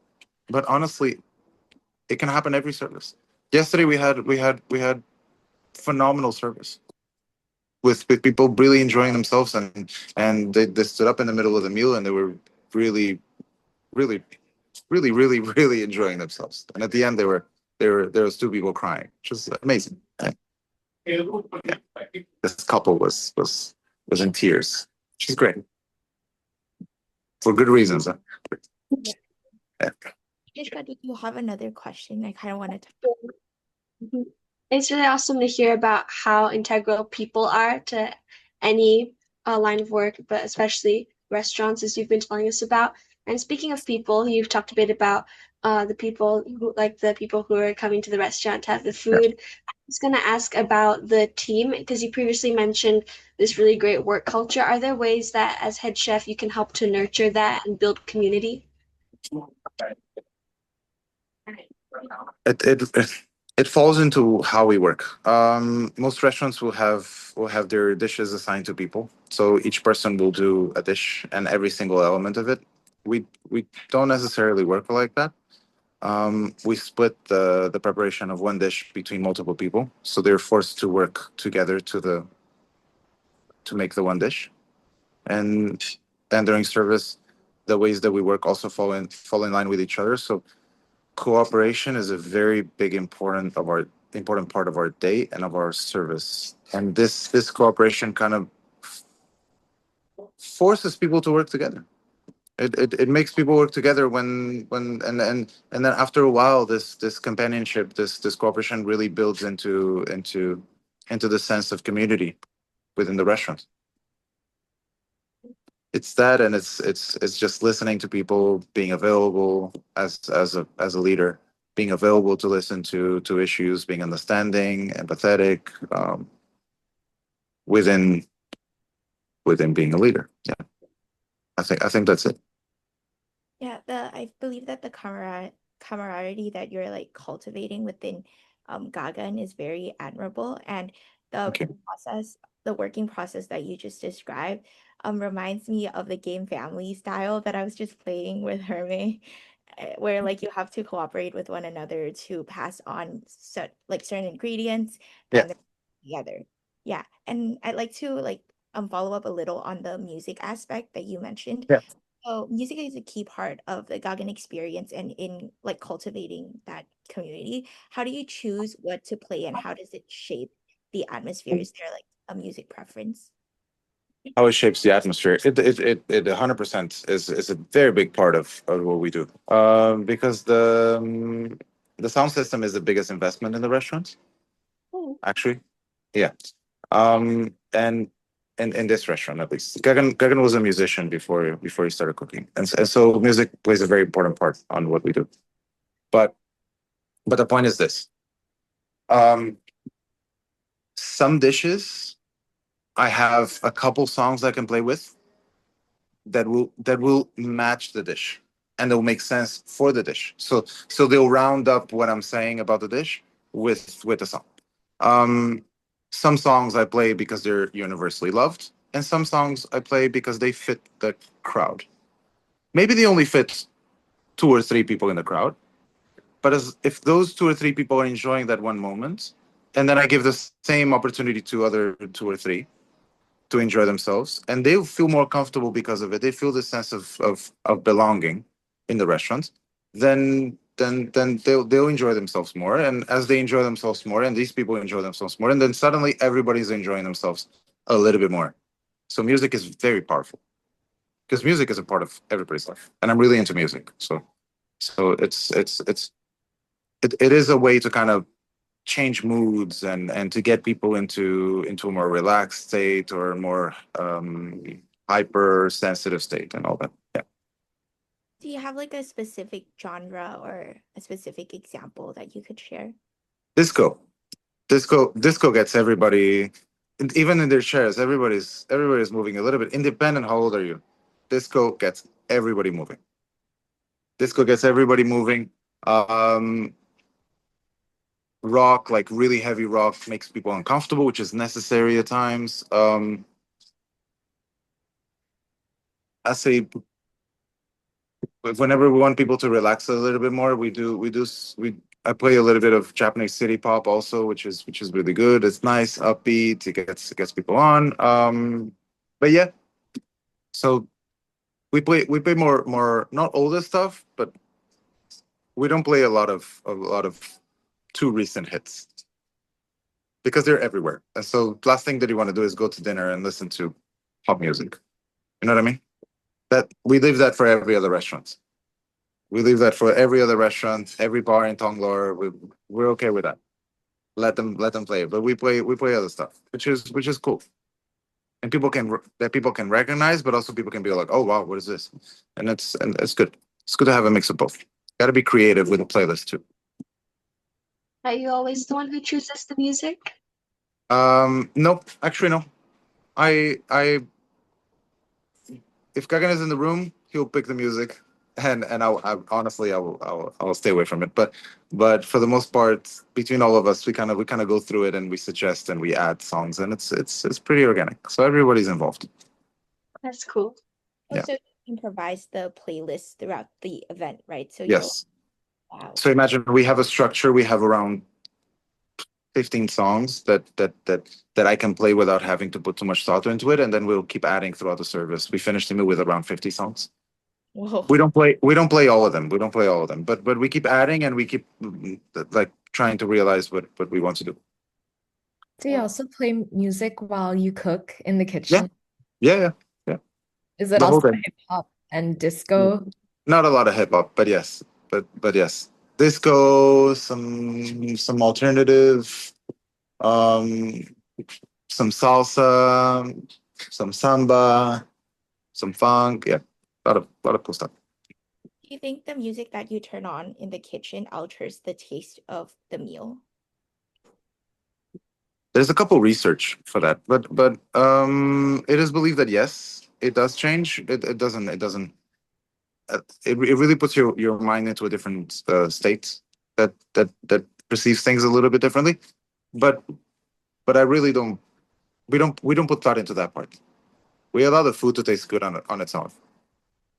honestly, it can happen every service. Yesterday we had phenomenal service with people really enjoying themselves, and they stood up in the middle of the meal and they were really really really enjoying themselves. And at the end there was two people crying, which was amazing. Yeah. This couple was in tears. She's great for good reasons. Huh? Yeah. Ishka, did you have another question? I kind of wanted to. Mhm. It's really awesome to hear about how integral people are to any line of work, but especially restaurants, as you've been telling us about. And speaking of people, you've talked a bit about the people who are coming to the restaurant to have the Yeah. food. I was going to ask about the team because you previously mentioned this really great work culture. Are there ways that, as head chef, you can help to nurture that and build community? It falls into how we work. Most restaurants will have their dishes assigned to people, so each person will do a dish and every single element of it. We don't necessarily work like that. We split the preparation of one dish between multiple people, so they're forced to work together to make the one dish. And during service, the ways that we work also fall in line with each other. So cooperation is a very big important part of our day and of our service. And this cooperation kind of forces people to work together. It makes people work together and then after a while this companionship, this cooperation really builds into the sense of community within the restaurant. It's that, and it's just listening to people, being available as a leader, being available to listen to issues, being understanding, empathetic, within being a leader. Yeah, I think that's it. Yeah, I believe that the camaraderie that you're like cultivating within Gagan is very admirable, and the Okay. process, the working process that you just described, reminds me of the game Family Style that I was just playing with Herme, where like you have to cooperate with one another to pass on certain ingredients Yeah. and they're together. Yeah, and I'd like to like follow up a little on the music aspect that you mentioned. Yeah. So music is a key part of the Gagan experience and in like cultivating that community. How do you choose what to play and how does it shape the atmosphere? Is there like a music preference? How it shapes the atmosphere. It 100% is a very big part of what we do. Because the sound system is the biggest investment in the restaurant, Oh, actually. Yeah. And in this restaurant at least, Gagan was a musician before he started cooking, and so music plays a very important part on what we do. But the point is this: um, some dishes I have a couple songs I can play with that will match the dish and they'll make sense for the dish. So they'll round up what I'm saying about the dish with the song. Um, some songs I play because they're universally loved, and some songs I play because they fit the crowd. Maybe they only fit two or three people in the crowd, but as if those two or three people are enjoying that one moment, and then I give the same opportunity to other two or three, to enjoy themselves, and they'll feel more comfortable because of it. They feel the sense of belonging in the restaurant. Then they'll enjoy themselves more, and as they enjoy themselves more, and these people enjoy themselves more, and then suddenly everybody's enjoying themselves a little bit more. So music is very powerful because music is a part of everybody's life, and I'm really into music. So it is a way to kind of change moods and to get people into a more relaxed state or a more hyper sensitive state and all that. Yeah. Do you have like a specific genre or a specific example that you could share? Disco. Disco gets everybody, and even in their chairs, everybody's moving a little bit. Independent, how old are you? Disco gets everybody moving. Disco gets everybody moving. Rock, like really heavy rock, makes people uncomfortable, which is necessary at times. I say whenever we want people to relax a little bit more, I play a little bit of Japanese city pop also, which is really good. It's nice, upbeat. It gets people on. But yeah, so we play more not older stuff, but we don't play a lot of too recent hits because they're everywhere. And so last thing that you want to do is go to dinner and listen to pop music. You know what I mean? That we leave that for every other restaurant. We leave that for every other restaurant, every bar in Tonglor. We're okay with that. Let them play it. But we play other stuff, which is cool. And people can recognize, but also people can be like, oh wow, what is this? And it's good. It's good to have a mix of both. Got to be creative with a playlist too. Are you always the one who chooses the music? No, actually no. I if Kagan is in the room, he'll pick the music, and I honestly I will stay away from it. But for the most part, between all of us, we kind of go through it and we suggest and we add songs, and it's pretty organic. So everybody's involved. That's cool. Oh, Yeah. so you improvise the playlist throughout the event, right? So Yes. wow. So imagine we have a structure. We have around 15 songs that I can play without having to put too much thought into it, and then we'll keep adding throughout the service. We finished the meal with around 50 songs. Whoa. We don't play all of them. We don't play all of them, but we keep adding and we keep like trying to realize what we want to do. Do you also play music while you cook in the Yeah, kitchen? yeah. Is it The whole also thing. hip hop and disco? Not a lot of hip hop, but yes, but yes, disco, some alternative, um, some salsa, some samba, some funk. Yeah, a lot of cool stuff. Do you think the music that you turn on in the kitchen alters the taste of the meal? There's a couple research for that, but it is believed that yes, it does change. It doesn't. It really puts your mind into a different state that perceives things a little bit differently. But I really don't. We don't put thought into that part. We allow the food to taste good on its own,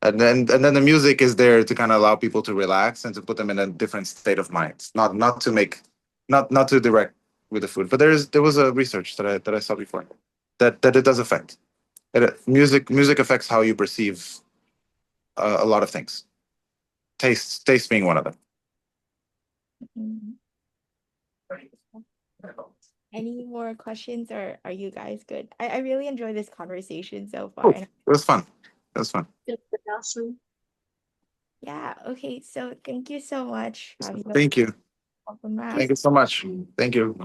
and then the music is there to kind of allow people to relax and to put them in a different state of mind. Not to make, not to direct with the food. But there was a research that I saw before that it does affect. Music affects how you perceive a lot of things. Taste being one of them. Mhm. Any more questions, or are you guys good? I really enjoy this conversation so far. Cool. And It was fun. It was fun. That's awesome. yeah, okay. So thank you so much, Fabio. Thank you. Welcome back. Thank you so much. Thank you.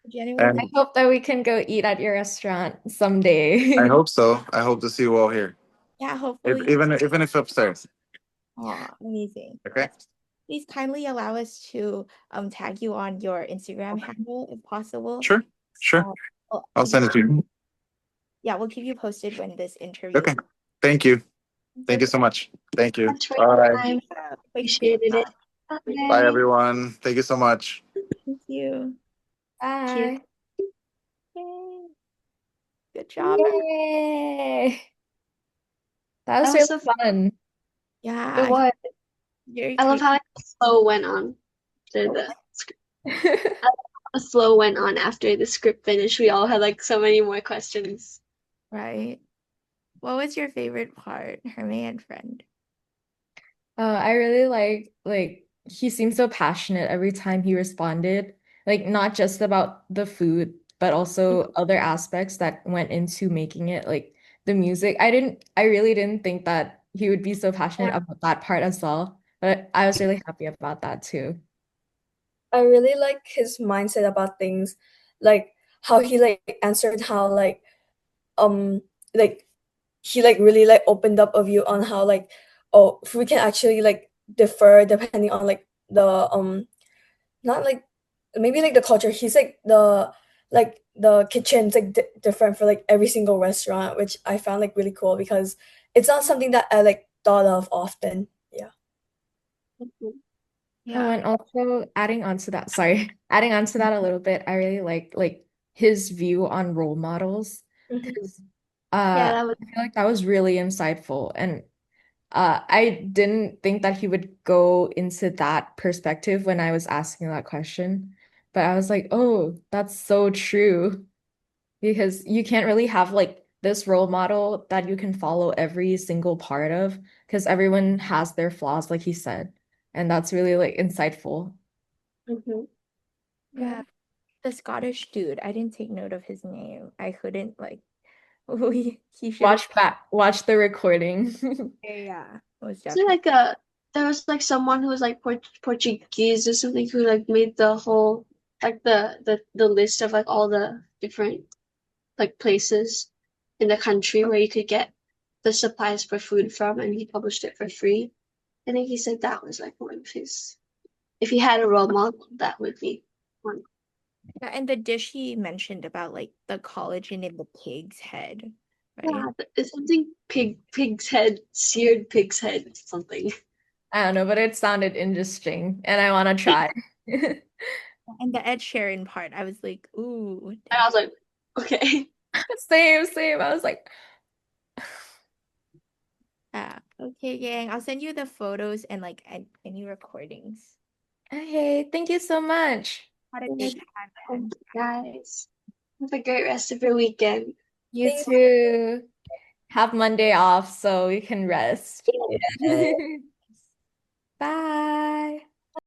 Genuine. And I hope that we can go eat at your restaurant I someday. hope so. I hope to see you all here, Yeah, hopefully. even if upstairs. Oh, amazing. Okay. Please kindly allow us to tag you on your Instagram handle if possible. Sure. Uh, we'll I'll keep send it to you. Yeah, we'll keep you posted when this interview. Okay. Thank you. Thank you so much. Thank you. Much for your Bye. time. Thank Appreciated it. Bye, Bye. everyone. Thank you so much. you. Bye. Yay. Good job. Yay. That was That was really so fun. fun. Yeah. It was. Very I love how slow went on. The slow went on after the script finished. We all had like so many more questions. right? What was your favorite part, Hermie and friend? I really like he seemed so passionate every time he responded. Like not just about the food, but also other aspects that went into making it, like the music. I really didn't think that he would be so passionate Yeah. about that part as well. But I was really happy about that too. I really like his mindset about things, like how he like answered how um like he like really like opened up a view on how like, oh, if we can actually like differ depending on like the not like maybe like the culture. He's like the kitchen's like different for like every single restaurant, which I found like really cool because it's not something that I like thought of often. Yeah. Mhm. Oh, Yeah. and also adding on to that, sorry, adding on to that a little bit, I really like his view on role models Mhm. because Yeah, I that was feel like that was really insightful. And I didn't think that he would go into that perspective when I was asking that question. But I was like, oh, that's so true. Because you can't really have like this role model that you can follow every single part of, because everyone has their flaws, like he said. And that's really like insightful. mhm. Yeah. The Scottish dude, I didn't take note of his name. I couldn't like he should have. Watch the recording. Yeah, was Is it definitely. like there was like someone who was like Portuguese or something who like made the whole like the list of like all the different like places in the country where you could get the supplies for food from, and he published it for free. I think he said that was like one of his. If he had a role model, that would be one. Yeah, and the dish he mentioned about like the collagen in the pig's head, right? Yeah, it's something pig's head, seared pig's head, something. I don't know, but it sounded interesting and I want to try. And the Ed Sheeran part, I was like, ooh, And I was like, okay. Same. I was like, yeah. Okay, gang. I'll send you the photos and like any recordings. hey, thank you so much. Had a good time, man. Guys, have a great rest of your weekend. You Thank too. Have Monday off so you can rest. you. Bye.